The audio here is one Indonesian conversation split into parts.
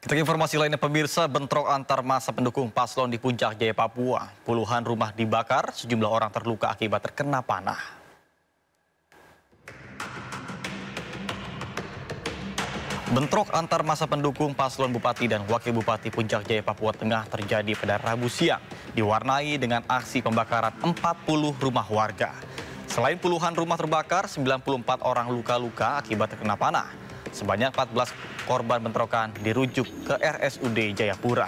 Kita ke informasi lainnya, pemirsa, bentrok antar massa pendukung paslon di Puncak Jaya, Papua. Puluhan rumah dibakar, sejumlah orang terluka akibat terkena panah. Bentrok antar massa pendukung paslon Bupati dan Wakil Bupati Puncak Jaya, Papua Tengah terjadi pada Rabu siang, diwarnai dengan aksi pembakaran 40 rumah warga. Selain puluhan rumah terbakar, 94 orang luka-luka akibat terkena panah. Sebanyak 14 korban bentrokan dirujuk ke RSUD Jayapura.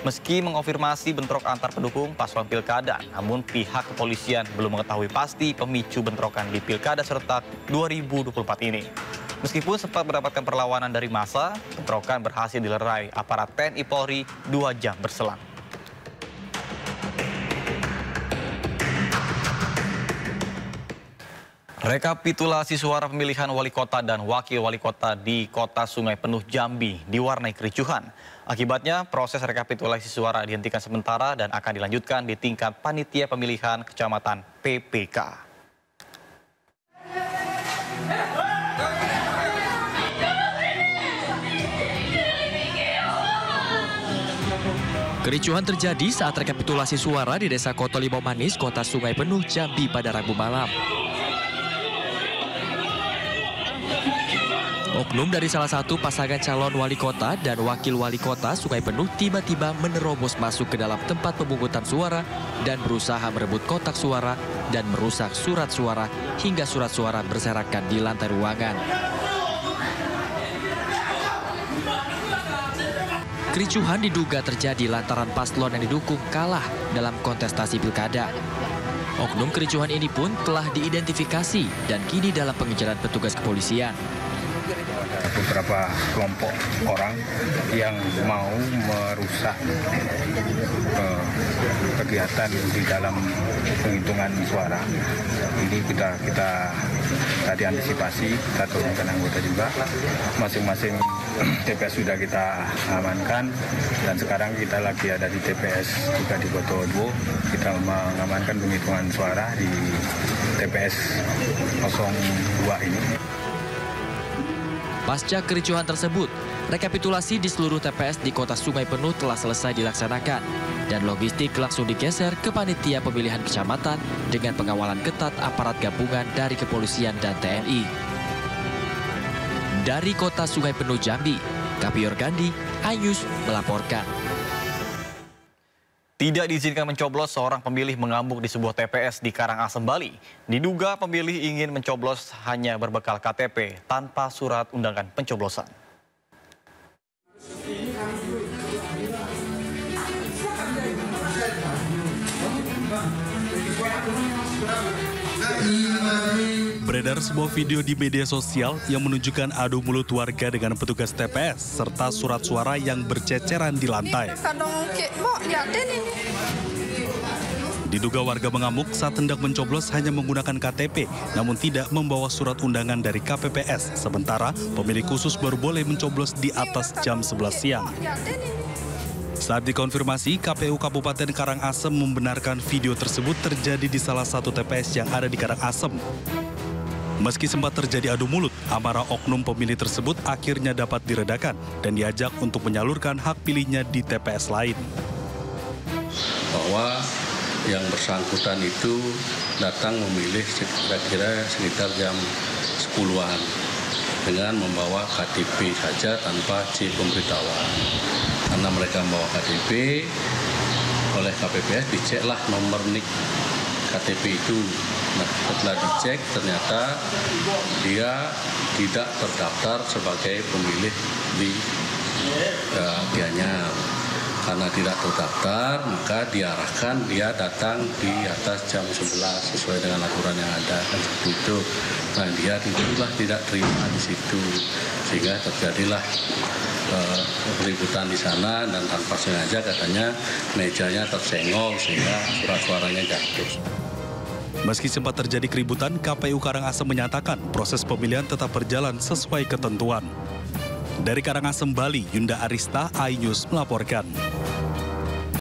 Meski mengonfirmasi bentrok antar pendukung paslon pilkada, namun pihak kepolisian belum mengetahui pasti pemicu bentrokan di pilkada serentak 2024 ini. Meskipun sempat mendapatkan perlawanan dari massa, bentrokan berhasil dilerai aparat TNI Polri 2 jam berselang. Rekapitulasi suara pemilihan wali kota dan wakil wali kota di Kota Sungai Penuh Jambi diwarnai kericuhan. Akibatnya, proses rekapitulasi suara dihentikan sementara dan akan dilanjutkan di tingkat panitia pemilihan kecamatan PPK. Kericuhan terjadi saat rekapitulasi suara di Desa Koto Limau Manis, Kota Sungai Penuh Jambi pada Rabu malam. Oknum dari salah satu pasangan calon wali kota dan wakil wali kota Sungai Penuh tiba-tiba menerobos masuk ke dalam tempat pemungutan suara dan berusaha merebut kotak suara dan merusak surat suara hingga surat suara berserakan di lantai ruangan. Kericuhan diduga terjadi lantaran paslon yang didukung kalah dalam kontestasi pilkada. Oknum kericuhan ini pun telah diidentifikasi dan kini dalam pengejaran petugas kepolisian. Beberapa kelompok orang yang mau merusak kegiatan di dalam penghitungan suara. Ini kita tadi antisipasi, kita turunkan anggota juga. Masing-masing TPS sudah kita amankan dan sekarang kita lagi ada di TPS juga di Kotowo. Kita mengamankan penghitungan suara di TPS 02 ini. Pasca kericuhan tersebut, rekapitulasi di seluruh TPS di Kota Sungai Penuh telah selesai dilaksanakan dan logistik langsung digeser ke panitia pemilihan kecamatan dengan pengawalan ketat aparat gabungan dari kepolisian dan TNI. Dari Kota Sungai Penuh Jambi, Kapior Gandhi, iNews melaporkan. Tidak diizinkan mencoblos, seorang pemilih mengamuk di sebuah TPS di Karangasem, Bali. Diduga pemilih ingin mencoblos hanya berbekal KTP tanpa surat undangan pencoblosan. Beredar sebuah video di media sosial yang menunjukkan adu mulut warga dengan petugas TPS serta surat suara yang berceceran di lantai. Diduga warga mengamuk saat hendak mencoblos hanya menggunakan KTP, namun tidak membawa surat undangan dari KPPS. Sementara pemilih khusus baru boleh mencoblos di atas jam 11 siang. Saat dikonfirmasi, KPU Kabupaten Karangasem membenarkan video tersebut terjadi di salah satu TPS yang ada di Karangasem. Meski sempat terjadi adu mulut, amarah oknum pemilih tersebut akhirnya dapat diredakan dan diajak untuk menyalurkan hak pilihnya di TPS lain. Bahwa yang bersangkutan itu datang memilih kira-kira sekitar jam 10-an dengan membawa KTP saja tanpa C pemberitahuan. Karena mereka membawa KTP, oleh KPPS diceklah nomor NIK KTP itu. Nah, setelah dicek ternyata dia tidak terdaftar sebagai pemilih di Gianyar. Karena tidak terdaftar, maka diarahkan dia datang di atas jam 11 sesuai dengan aturan yang ada kan seperti itu. Nah, dia tidak terima di situ sehingga terjadilah keributan di sana dan tanpa sengaja katanya mejanya tersenggol sehingga surat suaranya jatuh. Meski sempat terjadi keributan, KPU Karangasem menyatakan proses pemilihan tetap berjalan sesuai ketentuan. Dari Karangasem, Bali, Yunda Arista, iNews melaporkan.